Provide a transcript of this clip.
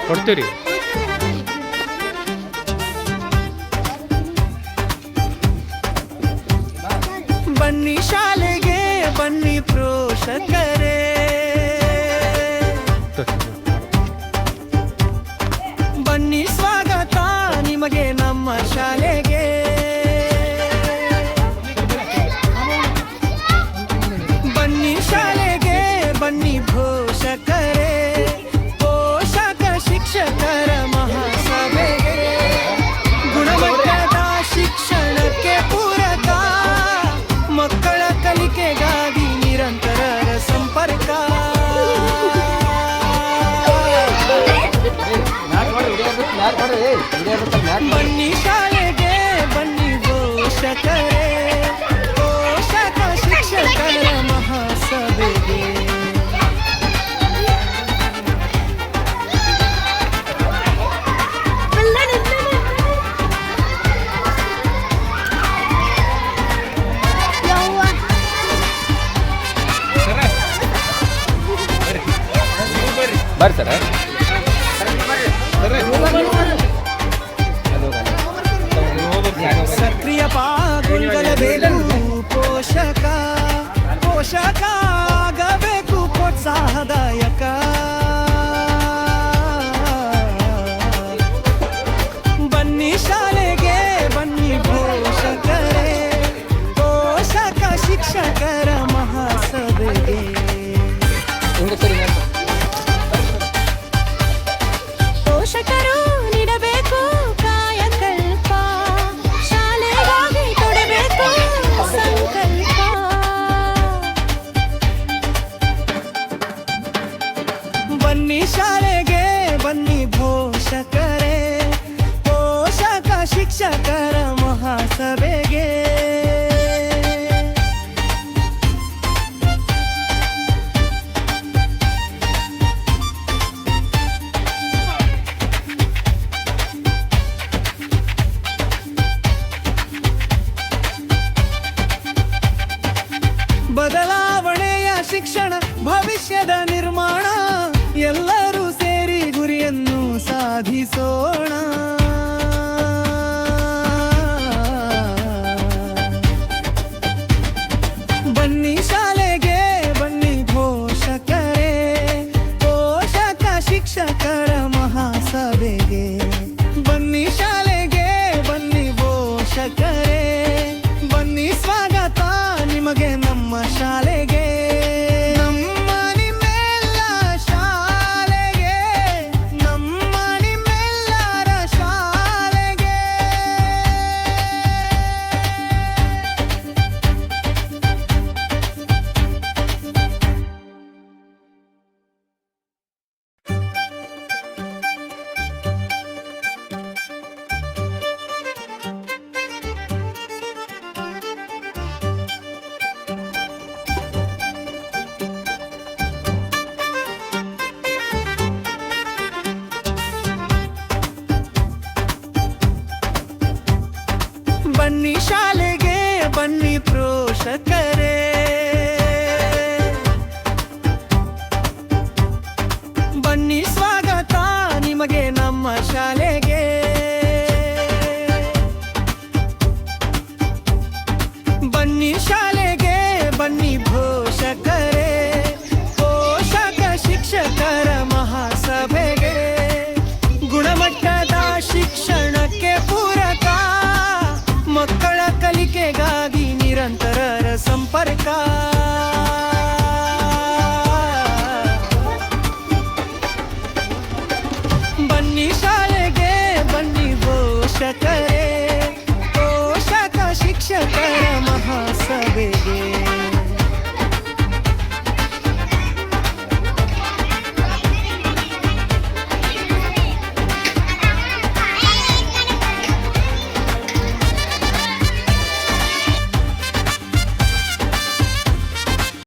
ಕೊಡ್ತೀವಿ. ಬನ್ನಿ ಶಾಲೆಗೆ ಬನ್ನಿ ಪೋಷಕರೇ, ಬನ್ನಿ ಸ್ವಾಗತ ನಿಮಗೆ ನಮ್ಮ ಶಾಲೆಗೆ. ಬನ್ನಿ ಶಾಲೆಗೆ ಬನ್ನಿ ಪೋಷಕರೇ, ಪೋಷಕ ಶಿಕ್ಷಕರ ಮಹಾಸಭೆಗೆ. ಗುಣಮಟ್ಟದ ಶಿಕ್ಷಣಕ್ಕೆ ಪೂರಕ, ಮಕ್ಕಳ ಕಲಿಕೆಗಾಗಿ ನಿರಂತರ ಸಂಪರ್ಕ. ಬನ್ನಿ ಶಾಲೆಗೆ ಬನ್ನಿ ಪೋಷಕರೇ, ಪೋಷಕ ಶಿಕ್ಷಕರ ಮಹಾಸಭೆಗೆ. ಬರ್ರಿ ಸರ. ಸಕ್ರಿಯ ಪಾಲ್ಗೊಳ್ಳಬೇಕು ಪೋಷಕ, ಪೋಷಕ ಆಗಬೇಕು ಪ್ರೋತ್ಸಾಹದಾಯಕ. ಬನ್ನಿ ಶಾಲೆಗೆ ಬನ್ನಿ ಪೋಷಕರೇ, ಪೋಷಕ ಶಿಕ್ಷಕರ ಮಹಾಸಭೆಗೆ. ಪೋಷಕರು ನೀಡಬೇಕು ಕಾಯಕಲ್ಪ, ಶಾಲೆಗಾಗಿ ಕೊಡಬೇಕು ಸಂಕಲ್ಪ. ಬನ್ನಿ ಶಾಲೆಗೆ ಬನ್ನಿ ಪೋಷಕರೇ, ಪೋಷಕ ಶಿಕ್ಷಕರ ಮಹಾಸಭೆಗೆ. ಬದಲಾವಣೆಯ ಶಿಕ್ಷಣ ಭವಿಷ್ಯದ ನಿರ್ಮಾಣ, ಎಲ್ಲರೂ ಸೇರಿ ಗುರಿಯನ್ನು ಸಾಧಿಸೋಣ. ಬನ್ನಿ ಶಾಲೆಗೆ ಬನ್ನಿ ಪೋಷಕರೇ, ಪೋಷಕ ಶಿಕ್ಷಕರ ಮಹಾಸಭೆಗೆ. ಬನ್ನಿ ಶಾಲೆಗೆ ಬನ್ನಿ ಪೋಷಕರೇ, ಬನ್ನಿ ಸ್ವಾಗತ ನಿಮಗೆ ನಮ್ಮ ಶಾಲೆಗೆ. ನಮ್ಮ ನಿಮ್ಮೆಲ್ಲ ಶಾಲೆಗೆ, ನಮ್ಮ ನಿಮ್ಮೆಲ್ಲರ ಶಾಲೆಗೆ. ಬನ್ನಿ ಶಾಲೆಗೆ ಬನ್ನಿ ಪೋಷಕರೇ, ಬನ್ನಿ ಸ್ವಾಗತ ನಿಮಗೆ ನಮ್ಮ ಶಾಲೆಗೆ. ಬನ್ನಿ ಶಾಲೆಗೆ ಬನ್ನಿ ಪೋಷಕರೇ, ಪೋಷಕ ಶಿಕ್ಷಕರ ಮಹಾಸಭೆಗೆ. ಗುಣಮಟ್ಟದ ಶಿಕ್ಷಣಕ್ಕೆ ಪೂರಕ, ಮಕ್ಕಳ ಕಲಿಕೆಗಾಗಿ ನಿರಂತರ ಸಂಪರ್ಕ.